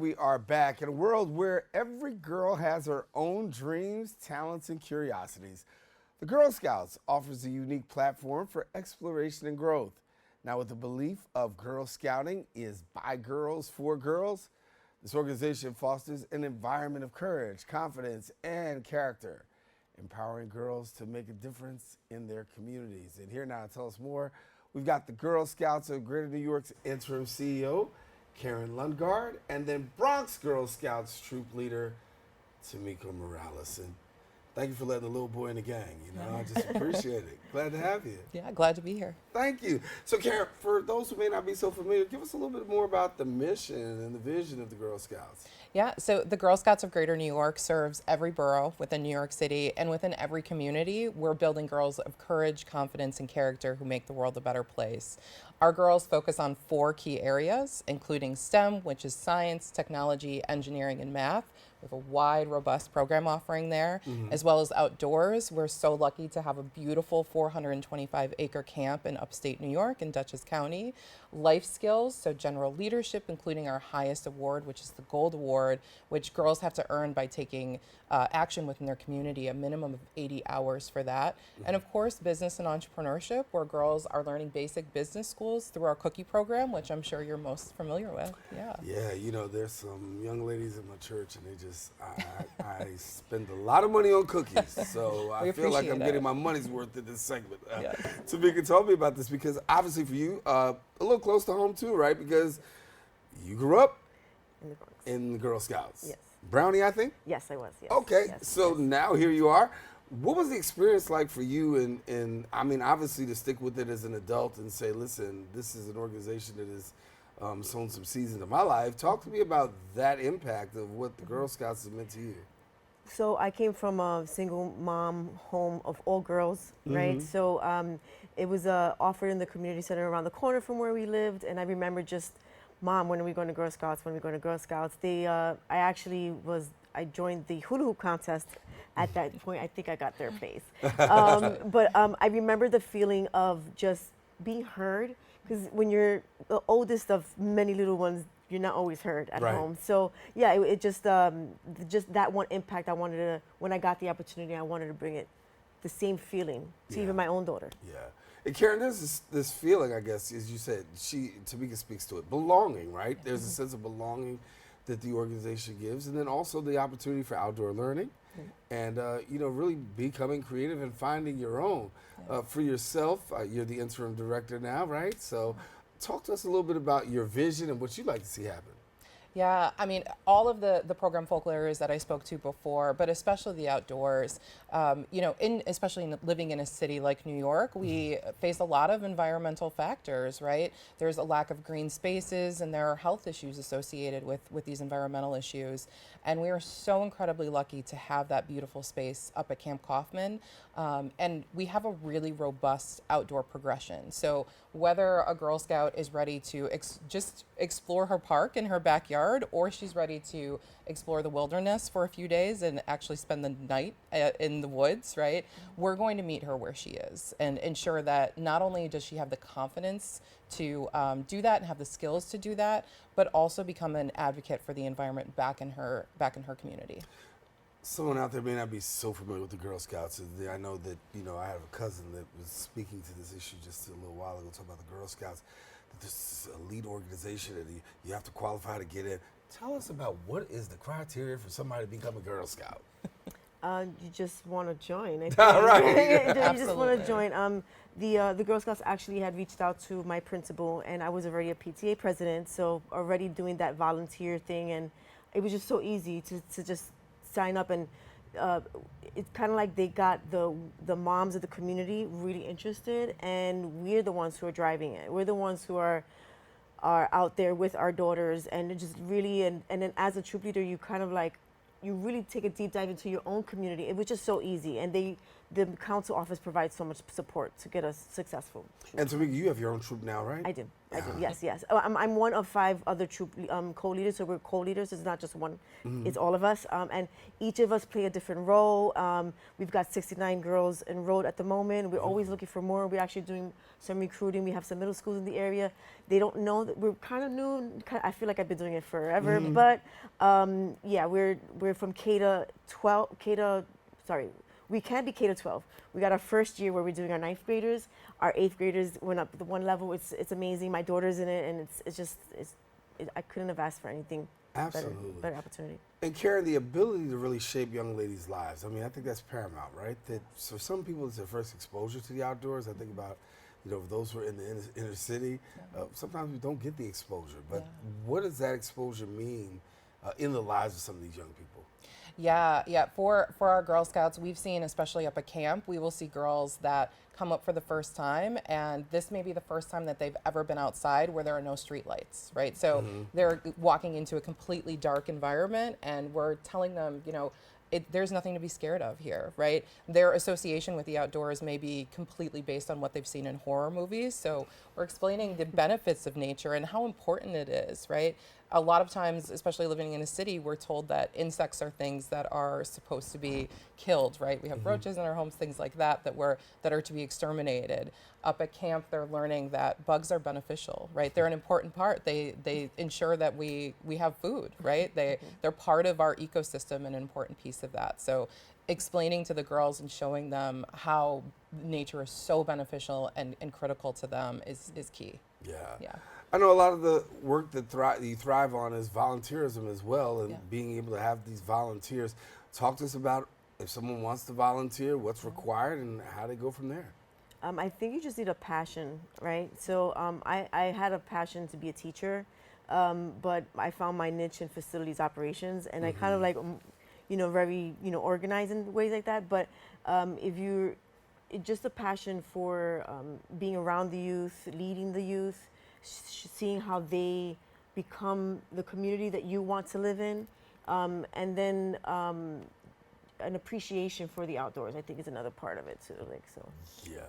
we are back in a world where every girl has her own dreams, talents, and curiosities. The Girl Scouts offers a unique platform for exploration and growth. Now, with the belief of Girl Scouting is by girls, for girls, this organization fosters an environment of courage, confidence, and character, empowering girls to make a difference in their communities. And here now to tell us more, we've got the Girl Scouts of Greater New York's interim CEO, Karen Lundgard, and then Bronx Girl Scouts troop leader, Tamika Morales. And thank you for letting the little boy in the gang. I just appreciate it. Glad to have you. Yeah, glad to be here. Thank you. So, Karen, for those who may not be so familiar, give us a little bit more about the mission and the vision of the Girl Scouts. Yeah, so the Girl Scouts of Greater New York serves every borough within New York City, and within every community, we're building girls of courage, confidence, and character who make the world a better place. Our girls focus on 4 key areas, including STEM, which is science, technology, engineering, and math. We have a wide, robust program offering there, as well as outdoors. We're so lucky to have a beautiful 425-acre camp in upstate New York in Dutchess County. Life skills, so general leadership, including our highest award, which is the Gold Award, which girls have to earn by taking action within their community, a minimum of 80 hours for that. And of course, business and entrepreneurship, where girls are learning basic business schools through our cookie program, which I'm sure you're most familiar with. Yeah, there's some young ladies in my church, and they just, I spend a lot of money on cookies, so I feel like I'm getting my money's worth in this segment. Tamika, tell me about this, because obviously for you, a little close to home too, right? Because you grew up in the Bronx. In the Girl Scouts. Yes. Brownie, I think? Yes, I was. Yes. Okay, yes, so yes. now here you are. What was the experience like for you? And I mean, obviously to stick with it as an adult and say, listen, this is an organization that has sown some seeds into my life. Talk to me about that impact of what the Girl Scouts have meant to you. So I came from a single mom home of all girls, right? So it was offered in the community center around the corner from where we lived. And I remember just, Mom, when are we going to Girl Scouts? When are we going to Girl Scouts? I joined the hula hoop contest at that point. I think I got third place. But I remember the feeling of just being heard, because when you're the oldest of many little ones, you're not always heard at home. So yeah, it just that one impact I wanted to, when I got the opportunity, I wanted to bring it, the same feeling to even my own daughter. Yeah. And Karen, there's this feeling, I guess, as you said, Tamika speaks to it, belonging, right? There's a sense of belonging that the organization gives, and then also the opportunity for outdoor learning and, really becoming creative and finding your own. For yourself, you're the interim director now, right? So talk to us a little bit about your vision and what you'd like to see happen. Yeah, I mean, all of the program focal areas that I spoke to before, but especially the outdoors, especially living in a city like New York, we face a lot of environmental factors, right? There's a lack of green spaces, and there are health issues associated with these environmental issues. And we are so incredibly lucky to have that beautiful space up at Camp Kaufman. And we have a really robust outdoor progression. So whether a Girl Scout is ready to just explore her park in her backyard, or she's ready to explore the wilderness for a few days and actually spend the night in the woods, right? We're going to meet her where she is and ensure that not only does she have the confidence to do that and have the skills to do that, but also become an advocate for the environment back in her community. Someone out there may not be so familiar with the Girl Scouts. I know that, I have a cousin that was speaking to this issue just a little while ago, talking about the Girl Scouts, that this is an elite organization and you have to qualify to get in. Tell us about what is the criteria for somebody to become a Girl Scout? You just want to join. I think. Right. You just want to join. The Girl Scouts actually had reached out to my principal, and I was already a PTA president, so already doing that volunteer thing, and it was just so easy to just sign up. And it's kind of like they got the moms of the community really interested, and we're the ones who are driving it. We're the ones who are out there with our daughters, and it just really, and then as a troop leader, you kind of like, you really take a deep dive into your own community. It was just so easy, and the council office provides so much support to get us successful. And Tamika, you have your own troop now, right? I do. I do. Yes, yes. I'm one of 5 other troop co-leaders, so we're co-leaders. It's not just one; it's all of us, and each of us play a different role. We've got 69 girls enrolled at the moment. We're always looking for more. We're actually doing some recruiting. We have some middle schools in the area. They don't know that we're kind of new. I feel like I've been doing it forever, but yeah, we're from K to 12. We can't be K to 12. We got our first year where we're doing our 9th graders. Our 8th graders went up to 1 level. It's amazing. My daughter's in it, and I couldn't have asked for anything better opportunity. And Karen, the ability to really shape young ladies' lives. I mean, I think that's paramount, right? That for some people, it's their first exposure to the outdoors. I think about, those who are in the inner city. Sometimes we don't get the exposure. But what does that exposure mean in the lives of some of these young people? Yeah. For our Girl Scouts, we've seen, especially up at camp, we will see girls that come up for the first time, and this may be the first time that they've ever been outside where there are no street lights, right? So they're walking into a completely dark environment, and we're telling them, there's nothing to be scared of here, right? Their association with the outdoors may be completely based on what they've seen in horror movies. So we're explaining the benefits of nature and how important it is, right? A lot of times, especially living in a city, we're told that insects are things that are supposed to be killed, right? We have roaches in our homes, things like that that are to be exterminated. Up at camp, they're learning that bugs are beneficial, right? They're an important part. They ensure that we have food, right? They're part of our ecosystem, an important piece of that. So explaining to the girls and showing them how nature is so beneficial and critical to them is key. Yeah. I know a lot of the work that you thrive on is volunteerism as well, and being able to have these volunteers. Talk to us about if someone wants to volunteer, what's required, and how they go from there. I think you just need a passion, right? So I had a passion to be a teacher, but I found my niche in facilities operations, and I kind of like, very, organized in ways like that. But just a passion for being around the youth, leading the youth, seeing how they become the community that you want to live in, and then an appreciation for the outdoors, I think, is another part of it too. Yeah.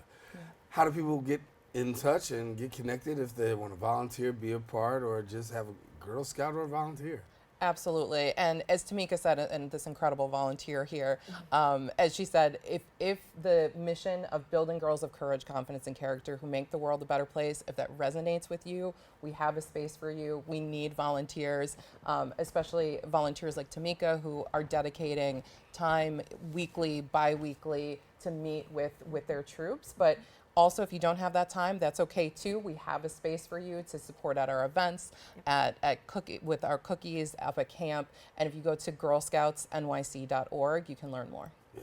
How do people get in touch and get connected if they want to volunteer, be a part, or just have a Girl Scout or a volunteer? Absolutely. And as Tamika said, and this incredible volunteer here, as she said, if the mission of building girls of courage, confidence, and character who make the world a better place, if that resonates with you, we have a space for you. We need volunteers, especially volunteers like Tamika, who are dedicating time weekly, bi-weekly to meet with their troops. But also, if you don't have that time, that's okay too. We have a space for you to support at our events, with our cookies up at camp. And if you go to girlscoutsnyc.org, you can learn more. Yeah.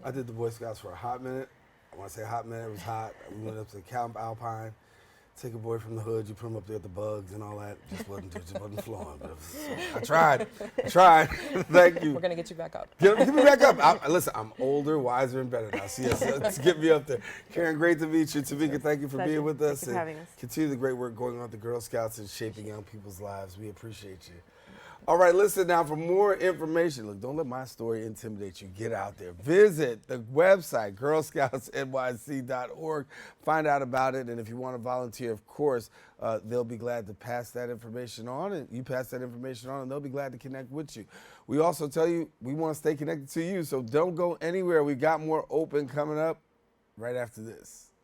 I did the Boy Scouts for a hot minute. When I say hot minute, it was hot. We went up to Camp Alpine, take a boy from the hood, you put him up there with the bugs and all that. Just wasn't flowing. But I tried. Thank you. We're going to get you back up. Get me back up. Listen, I'm older, wiser, and better now. So yes, get me up there. Karen, great to meet you. Tamika, thank you for being with us. Thank you for having us. Continue the great work going on with the Girl Scouts and shaping young people's lives. We appreciate you. All right, listen now, for more information, look, don't let my story intimidate you. Get out there. Visit the website, girlscoutsnyc.org. Find out about it, and if you want to volunteer, of course, they'll be glad to pass that information on, and you pass that information on, and they'll be glad to connect with you. We also tell you we want to stay connected to you, so don't go anywhere. We've got more Open coming up right after this.